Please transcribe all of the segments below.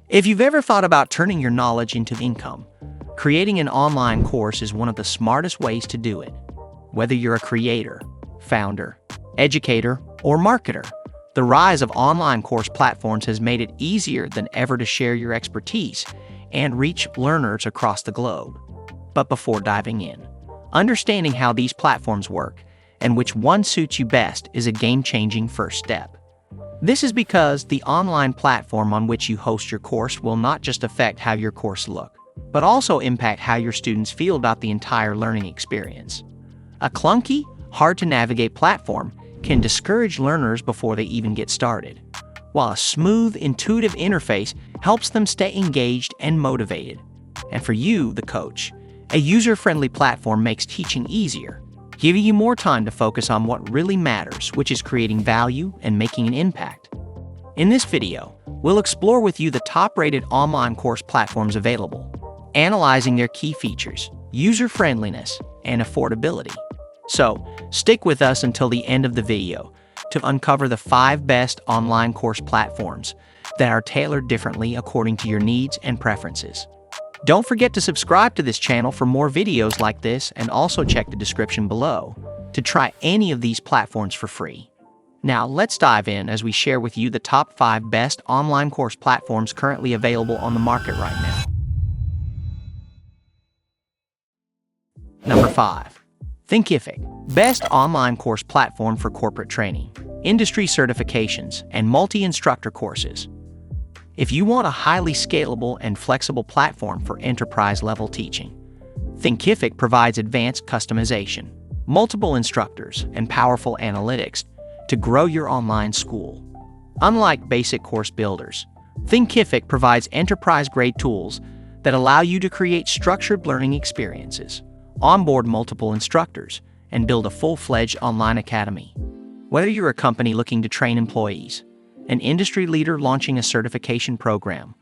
If you've ever thought about turning your knowledge into income, creating an online course is one of the smartest ways to do it. Whether you're a creator, founder, educator, or marketer, the rise of online course platforms has made it easier than ever to share your expertise and reach learners across the globe. But before diving in, understanding how these platforms work and which one suits you best is a game-changing first step. This is because the online platform on which you host your course will not just affect how your course looks, but also impact how your students feel about the entire learning experience. A clunky, hard-to-navigate platform can discourage learners before they even get started, while a smooth, intuitive interface helps them stay engaged and motivated. And for you, the coach, a user-friendly platform makes teaching easier, giving you more time to focus on what really matters, which is creating value and making an impact. In this video, we'll explore with you the top-rated online course platforms available, analyzing their key features, user-friendliness, and affordability. So, stick with us until the end of the video to uncover the 5 best online course platforms that are tailored differently according to your needs and preferences. Don't forget to subscribe to this channel for more videos like this, and also check the description below to try any of these platforms for free. Now let's dive in as we share with you the top 5 best online course platforms currently available on the market right now. Number 5. Thinkific, best online course platform for corporate training, industry certifications, and multi-instructor courses. If you want a highly scalable and flexible platform for enterprise-level teaching, Thinkific provides advanced customization, multiple instructors, and powerful analytics to grow your online school. Unlike basic course builders, Thinkific provides enterprise-grade tools that allow you to create structured learning experiences, onboard multiple instructors, and build a full-fledged online academy. Whether you're a company looking to train employees, an industry leader launching a certification program,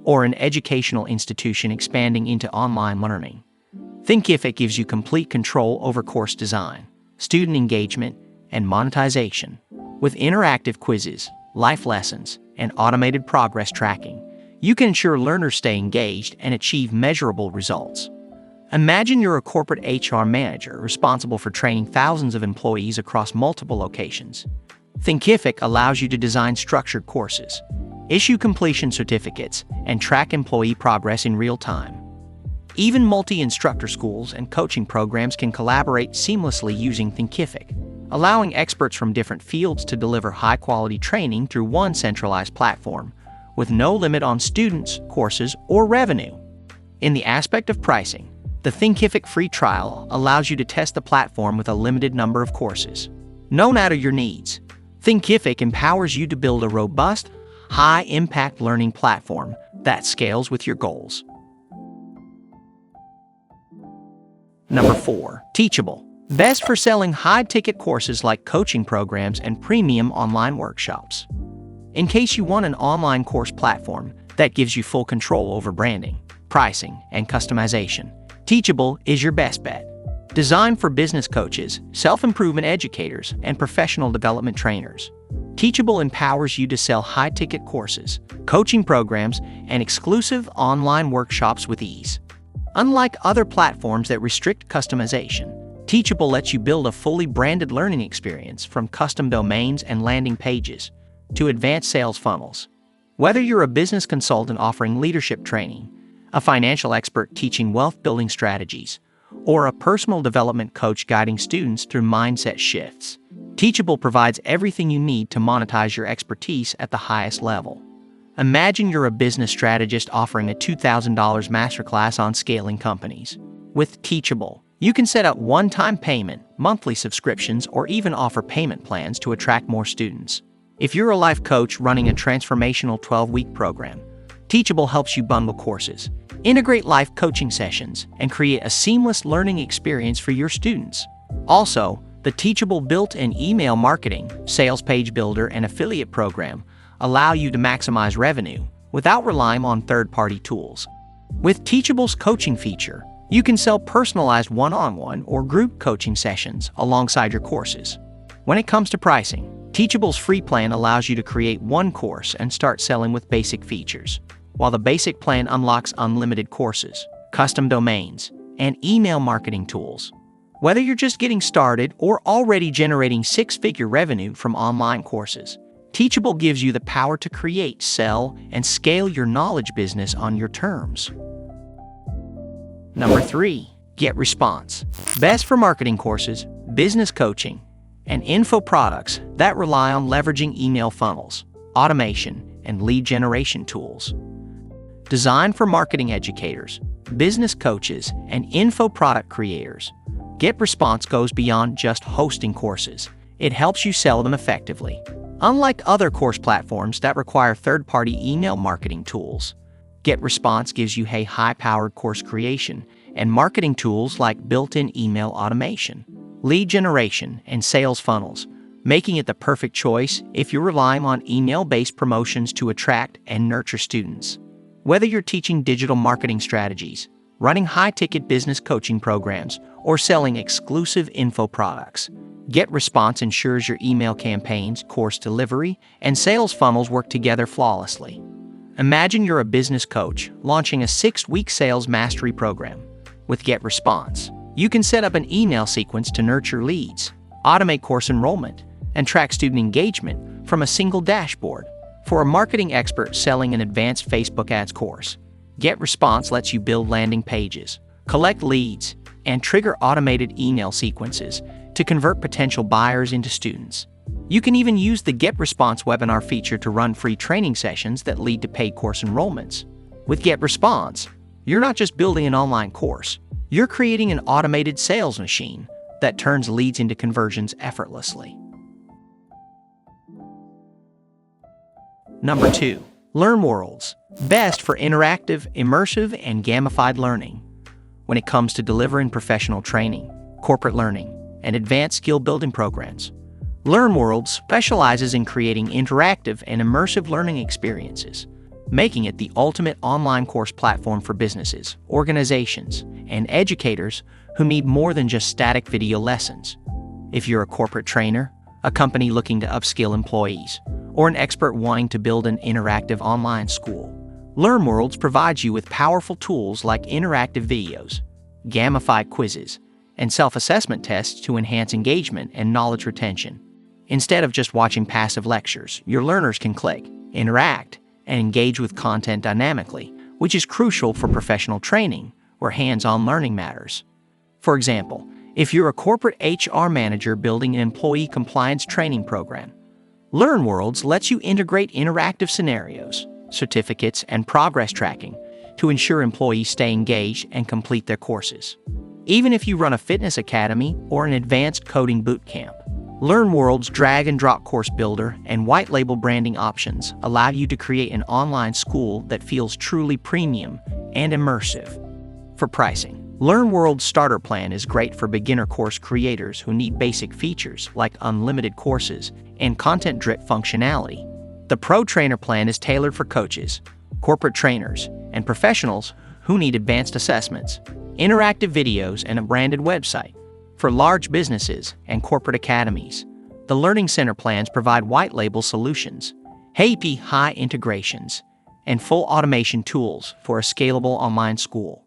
or an educational institution expanding into online learning, Thinkific gives you complete control over course design, student engagement, and monetization. With interactive quizzes, live lessons, and automated progress tracking, you can ensure learners stay engaged and achieve measurable results. Imagine you're a corporate HR manager responsible for training thousands of employees across multiple locations. Thinkific allows you to design structured courses, issue completion certificates, and track employee progress in real time. Even multi-instructor schools and coaching programs can collaborate seamlessly using Thinkific, allowing experts from different fields to deliver high-quality training through one centralized platform, with no limit on students, courses, or revenue. In the aspect of pricing, the Thinkific free trial allows you to test the platform with a limited number of courses. No matter your needs, Thinkific empowers you to build a robust, high-impact learning platform that scales with your goals. Number 4. Teachable, best for selling high-ticket courses like coaching programs and premium online workshops. In case you want an online course platform that gives you full control over branding, pricing, and customization, Teachable is your best bet. Designed for business coaches, self-improvement educators, and professional development trainers, Teachable empowers you to sell high-ticket courses, coaching programs, and exclusive online workshops with ease. Unlike other platforms that restrict customization, Teachable lets you build a fully branded learning experience, from custom domains and landing pages to advanced sales funnels. Whether you're a business consultant offering leadership training, a financial expert teaching wealth-building strategies, or a personal development coach guiding students through mindset shifts, Teachable provides everything you need to monetize your expertise at the highest level. Imagine you're a business strategist offering a $2,000 masterclass on scaling companies. With Teachable, you can set up one-time payment, monthly subscriptions, or even offer payment plans to attract more students. If you're a life coach running a transformational 12-week program, Teachable helps you bundle courses, integrate life coaching sessions, and create a seamless learning experience for your students. Also, the Teachable built-in email marketing, sales page builder, and affiliate program allow you to maximize revenue without relying on third-party tools. With Teachable's coaching feature, you can sell personalized one-on-one or group coaching sessions alongside your courses. When it comes to pricing, Teachable's free plan allows you to create one course and start selling with basic features, while the basic plan unlocks unlimited courses, custom domains, and email marketing tools. Whether you're just getting started or already generating six-figure revenue from online courses, Teachable gives you the power to create, sell, and scale your knowledge business on your terms. Number 3. GetResponse. Best for marketing courses, business coaching, and info products that rely on leveraging email funnels, automation, and lead generation tools. Designed for marketing educators, business coaches, and info product creators, GetResponse goes beyond just hosting courses. It helps you sell them effectively. Unlike other course platforms that require third-party email marketing tools, GetResponse gives you a high-powered course creation and marketing tools like built-in email automation, lead generation, and sales funnels, making it the perfect choice if you're relying on email-based promotions to attract and nurture students. Whether you're teaching digital marketing strategies, running high-ticket business coaching programs, or selling exclusive info products, GetResponse ensures your email campaigns, course delivery, and sales funnels work together flawlessly. Imagine you're a business coach launching a 6-week sales mastery program. With GetResponse, you can set up an email sequence to nurture leads, automate course enrollment, and track student engagement from a single dashboard. For a marketing expert selling an advanced Facebook ads course, GetResponse lets you build landing pages, collect leads, and trigger automated email sequences to convert potential buyers into students. You can even use the GetResponse webinar feature to run free training sessions that lead to paid course enrollments. With GetResponse, you're not just building an online course, you're creating an automated sales machine that turns leads into conversions effortlessly. Number 2. LearnWorlds. Best for interactive, immersive, and gamified learning. When it comes to delivering professional training, corporate learning, and advanced skill-building programs, LearnWorlds specializes in creating interactive and immersive learning experiences, making it the ultimate online course platform for businesses, organizations, and educators who need more than just static video lessons. If you're a corporate trainer, a company looking to upskill employees, or an expert wanting to build an interactive online school, LearnWorlds provides you with powerful tools like interactive videos, gamified quizzes, and self-assessment tests to enhance engagement and knowledge retention. Instead of just watching passive lectures, your learners can click, interact, and engage with content dynamically, which is crucial for professional training where hands-on learning matters. For example, if you're a corporate HR manager building an employee compliance training program, LearnWorlds lets you integrate interactive scenarios, certificates, and progress tracking to ensure employees stay engaged and complete their courses. Even if you run a fitness academy or an advanced coding boot camp, LearnWorlds drag-and-drop course builder and white-label branding options allow you to create an online school that feels truly premium and immersive. For pricing, LearnWorlds Starter Plan is great for beginner course creators who need basic features like unlimited courses and content-drip functionality. The Pro Trainer Plan is tailored for coaches, corporate trainers, and professionals who need advanced assessments, interactive videos, and a branded website. For large businesses and corporate academies, the Learning Center plans provide white-label solutions, API integrations, and full automation tools for a scalable online school.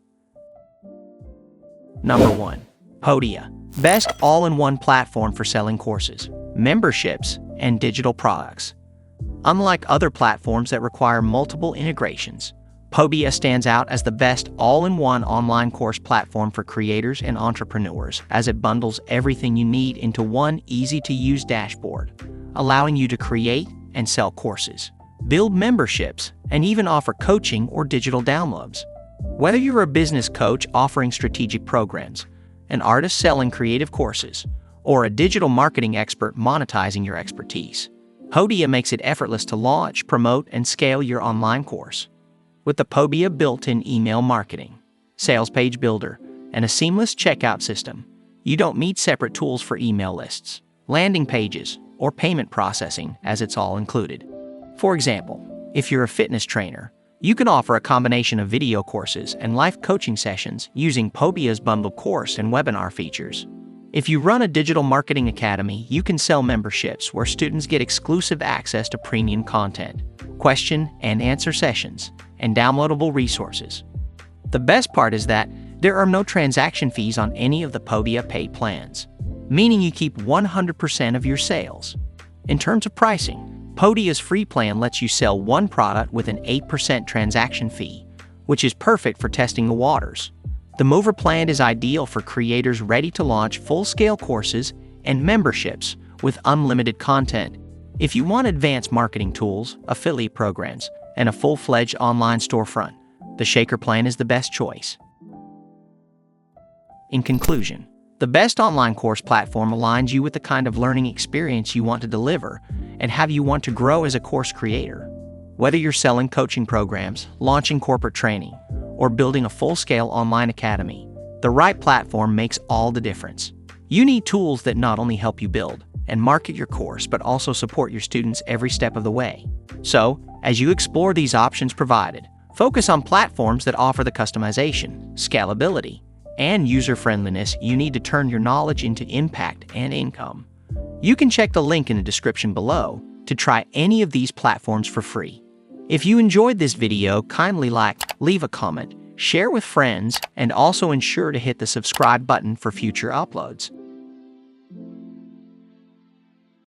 Number 1. Podia. Best all-in-one platform for selling courses, memberships, and digital products. Unlike other platforms that require multiple integrations, Podia stands out as the best all-in-one online course platform for creators and entrepreneurs as it bundles everything you need into one easy-to-use dashboard, allowing you to create and sell courses, build memberships, and even offer coaching or digital downloads. Whether you're a business coach offering strategic programs, an artist selling creative courses, or a digital marketing expert monetizing your expertise, Podia makes it effortless to launch, promote, and scale your online course. With the Podia built-in email marketing, sales page builder, and a seamless checkout system, you don't need separate tools for email lists, landing pages, or payment processing, as it's all included. For example, if you're a fitness trainer, you can offer a combination of video courses and life coaching sessions using Podia's bundled course and webinar features. If you run a digital marketing academy, you can sell memberships where students get exclusive access to premium content, question and answer sessions, and downloadable resources. The best part is that there are no transaction fees on any of the Podia paid plans, meaning you keep 100% of your sales. In terms of pricing, Podia's free plan lets you sell one product with an 8% transaction fee, which is perfect for testing the waters. The Mover plan is ideal for creators ready to launch full-scale courses and memberships with unlimited content. If you want advanced marketing tools, affiliate programs, and a full-fledged online storefront, the Shaker plan is the best choice. In conclusion, the best online course platform aligns you with the kind of learning experience you want to deliver and how you want to grow as a course creator. Whether you're selling coaching programs, launching corporate training, or building a full-scale online academy, the right platform makes all the difference. You need tools that not only help you build and market your course, but also support your students every step of the way. So, as you explore these options provided, focus on platforms that offer the customization, scalability, and user-friendliness you need to turn your knowledge into impact and income. You can check the link in the description below to try any of these platforms for free. If you enjoyed this video, kindly leave a comment, share with friends, and also ensure to hit the subscribe button for future uploads.